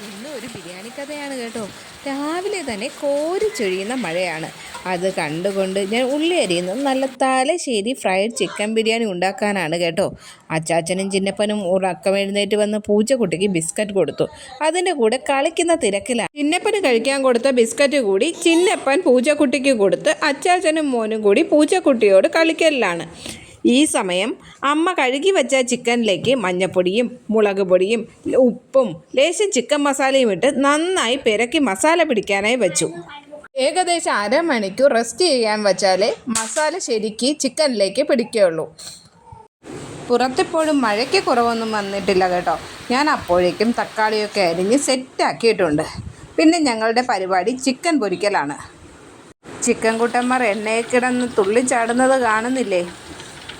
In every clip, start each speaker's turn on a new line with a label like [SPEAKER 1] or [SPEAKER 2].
[SPEAKER 1] ഇന്ന് ഒരു ബിരിയാണി കഥയാണ് കേട്ടോ. രാവിലെ തന്നെ കോരിച്ചൊഴിയുന്ന മഴയാണ്. അത് കണ്ടുകൊണ്ട് ഞാൻ ഉള്ളി അരിയുന്നത് നല്ല തലശ്ശേരി ഫ്രൈഡ് ചിക്കൻ ബിരിയാണി ഉണ്ടാക്കാനാണ് കേട്ടോ. അച്ചാച്ചനും ചിന്നപ്പനും ഉറക്കം എഴുന്നേറ്റ് വന്ന് പൂച്ചക്കുട്ടിക്ക് ബിസ്ക്കറ്റ് കൊടുത്തു. അതിൻ്റെ കൂടെ കളിക്കുന്ന തിരക്കിലാണ്. ചിന്നപ്പന് കഴിക്കാൻ കൊടുത്ത ബിസ്ക്കറ്റ് കൂടി ചിന്നപ്പൻ പൂച്ചക്കുട്ടിക്ക് കൊടുത്ത് അച്ചാച്ചനും മോനും കൂടി പൂച്ചക്കുട്ടിയോട് കളിക്കലാണ്. ഈ സമയം അമ്മ കഴുകി വെച്ച ചിക്കനിലേക്ക് മഞ്ഞൾപ്പൊടിയും മുളക് പൊടിയും ഉപ്പും ലേശം ചിക്കൻ മസാലയും ഇട്ട് നന്നായി പെരക്കി മസാല പിടിക്കാനായി വെച്ചു. ഏകദേശം അരമണിക്കൂർ റെസ്റ്റ് ചെയ്യാൻ വെച്ചാലേ മസാല ശരിക്ക് ചിക്കനിലേക്ക് പിടിക്കുകയുള്ളൂ. പുറത്തിപ്പോഴും മഴയ്ക്ക് കുറവൊന്നും വന്നിട്ടില്ല കേട്ടോ. ഞാൻ അപ്പോഴേക്കും തക്കാളിയൊക്കെ അരിഞ്ഞ് സെറ്റാക്കിയിട്ടുണ്ട്. പിന്നെ ഞങ്ങളുടെ പരിപാടി ചിക്കൻ പൊരിക്കലാണ്. ചിക്കൻ കുട്ടന്മാർ എണ്ണയിൽ കിടന്ന് തുള്ളിച്ചാടുന്നത് കാണുന്നില്ലേ?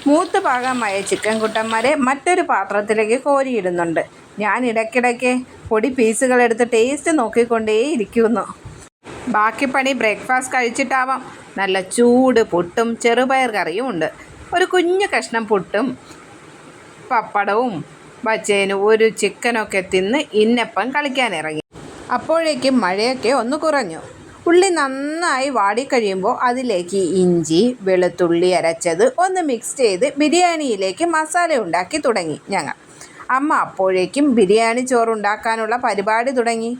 [SPEAKER 1] മൂത്ത് പാകമായ ചിക്കൻ കുട്ടന്മാരെ മറ്റൊരു പാത്രത്തിലേക്ക് കോരിയിടുന്നുണ്ട്. ഞാൻ ഇടയ്ക്കിടയ്ക്ക് പൊടി പീസുകൾ എടുത്ത് ടേസ്റ്റ് നോക്കിക്കൊണ്ടേയിരിക്കുന്നു. ബാക്കി പണി ബ്രേക്ക്ഫാസ്റ്റ് കഴിച്ചിട്ടാവാം. നല്ല ചൂട് പുട്ടും ചെറുപയർ കറിയും ഉണ്ട്. ഒരു കുഞ്ഞു കഷ്ണം പുട്ടും പപ്പടവും വച്ചേന് ഒരു ചിക്കനൊക്കെ തിന്ന് ഇന്നപ്പം കളിക്കാനിറങ്ങി. അപ്പോഴേക്കും മഴയൊക്കെ ഒന്ന് കുറഞ്ഞു. ഉള്ളി നന്നായി വാടിക്കഴിയുമ്പോൾ അതിലേക്ക് ഇഞ്ചി വെളുത്തുള്ളി അരച്ചത് ഒന്ന് മിക്സ് ചെയ്ത് ബിരിയാണിയിലേക്ക് മസാല ഉണ്ടാക്കി തുടങ്ങി ഞങ്ങൾ. അമ്മ അപ്പോഴേക്കും ബിരിയാണി ചോറുണ്ടാക്കാനുള്ള പരിപാടി തുടങ്ങി.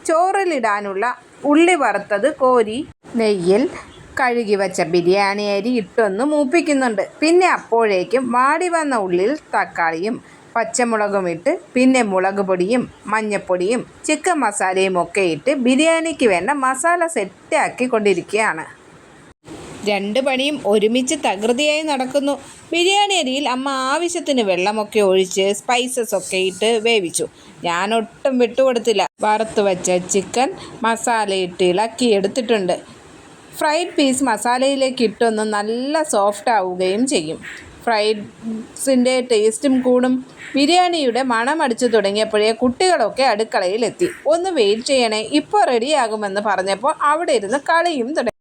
[SPEAKER 1] ചോറിലിടാനുള്ള ഉള്ളി വറുത്തത് കോരി നെയ്യിൽ കഴുകി വച്ച ബിരിയാണി അരി ഇട്ടൊന്ന് മൂപ്പിക്കുന്നുണ്ട്. പിന്നെ അപ്പോഴേക്കും വാടി വന്ന ഉള്ളിൽ തക്കാളിയും പച്ചമുളകും ഇട്ട് പിന്നെ മുളക് പൊടിയും മഞ്ഞൾപ്പൊടിയും ചിക്കൻ മസാലയും ഒക്കെ ഇട്ട് ബിരിയാണിക്ക് വേണ്ട മസാല സെറ്റാക്കി കൊണ്ടിരിക്കുകയാണ്. രണ്ട് പണിയും ഒരുമിച്ച് തകൃതിയായി നടക്കുന്നു. ബിരിയാണി അരിയിൽ അമ്മ ആവശ്യത്തിന് വെള്ളമൊക്കെ ഒഴിച്ച് സ്പൈസസ് ഒക്കെ ഇട്ട് വേവിച്ചു. ഞാൻ ഒട്ടും വിട്ടുകൊടുത്തില്ല. വറുത്ത് വെച്ച ചിക്കൻ മസാലയിട്ട് ഇളക്കി എടുത്തിട്ടുണ്ട്. ഫ്രൈഡ് പീസ് മസാലയിലേക്ക് ഇട്ടൊന്ന് നല്ല സോഫ്റ്റ് ആവുകയും ചെയ്യും. ഫ്രൈഡ്സിൻ്റെ ടേസ്റ്റും കൂടും. ബിരിയാണിയുടെ മണമടിച്ചു തുടങ്ങിയപ്പോഴേ കുട്ടികളൊക്കെ അടുക്കളയിലെത്തി. ഒന്ന് വെയിറ്റ് ചെയ്യണേ, ഇപ്പോൾ റെഡിയാകുമെന്ന് പറഞ്ഞപ്പോൾ അവിടെ ഇരുന്ന് കളിയും തുടങ്ങി.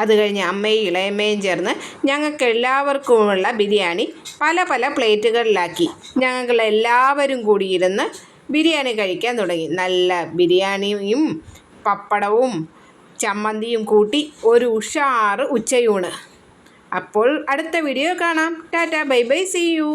[SPEAKER 1] അത് കഴിഞ്ഞ് അമ്മയും ഇളയമ്മയും ചേർന്ന് ഞങ്ങൾക്ക് എല്ലാവർക്കുമുള്ള ബിരിയാണി പല പല പ്ലേറ്റുകളിലാക്കി. ഞങ്ങൾ എല്ലാവരും കൂടി ഇരുന്ന് ബിരിയാണി കഴിക്കാൻ തുടങ്ങി. നല്ല ബിരിയാണിയും പപ്പടവും ചമ്മന്തിയും കൂട്ടി ഒരു ഉഷാറ് ഉച്ചയൂണ്. അപ്പോൾ അടുത്ത വീഡിയോ കാണാം. Tata bye bye, see U.